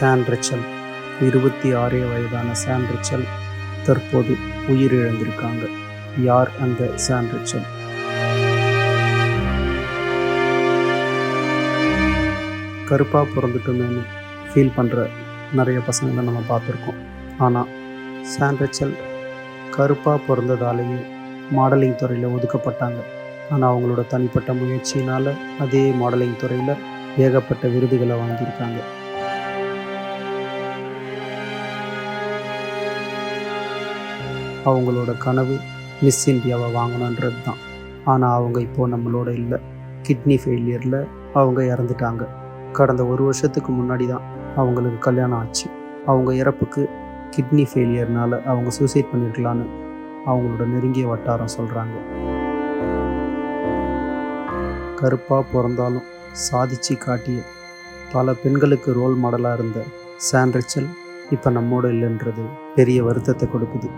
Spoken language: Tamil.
சான் ரிச்சல் 26 வயதான சான் ரிச்சல் தற்போது உயிரிழந்திருக்காங்க. யார் அந்த சான் ரிச்சல்? கருப்பாக பிறந்துட்டோமேனு ஃபீல் பண்ணுற நிறைய பசங்களை நம்ம பார்த்துருக்கோம். ஆனால் சான் ரிச்சல் கருப்பாக பிறந்ததாலேயே மாடலிங் துறையில் ஒதுக்கப்பட்டாங்க. ஆனால் அவங்களோட தனிப்பட்ட முயற்சியினால் அதே மாடலிங் துறையில் ஏகப்பட்ட விருதுகளை வாங்கியிருக்காங்க. அவங்களோட கனவு மிஸ் இந்தியாவை வாங்கணுன்றது தான். ஆனால் அவங்க இப்போது நம்மளோட இல்லை. கிட்னி ஃபெயிலியரில் அவங்க இறந்துட்டாங்க. கடந்த 1 வருஷத்துக்கு முன்னாடி தான் அவங்களுக்கு கல்யாணம் ஆச்சு. அவங்க இறப்புக்கு கிட்னி ஃபெயிலியர்னால் அவங்க சூசைட் பண்ணியிருக்கலான்னு அவங்களோட நெருங்கிய வட்டாரம் சொல்கிறாங்க. கருப்பாக பிறந்தாலும் சாதிச்சு காட்டிய பல பெண்களுக்கு ரோல் மாடலாக இருந்த சான் ரிச்சல் இப்போ நம்மோடு இல்லைன்றது பெரிய வருத்தத்தை கொடுக்குது.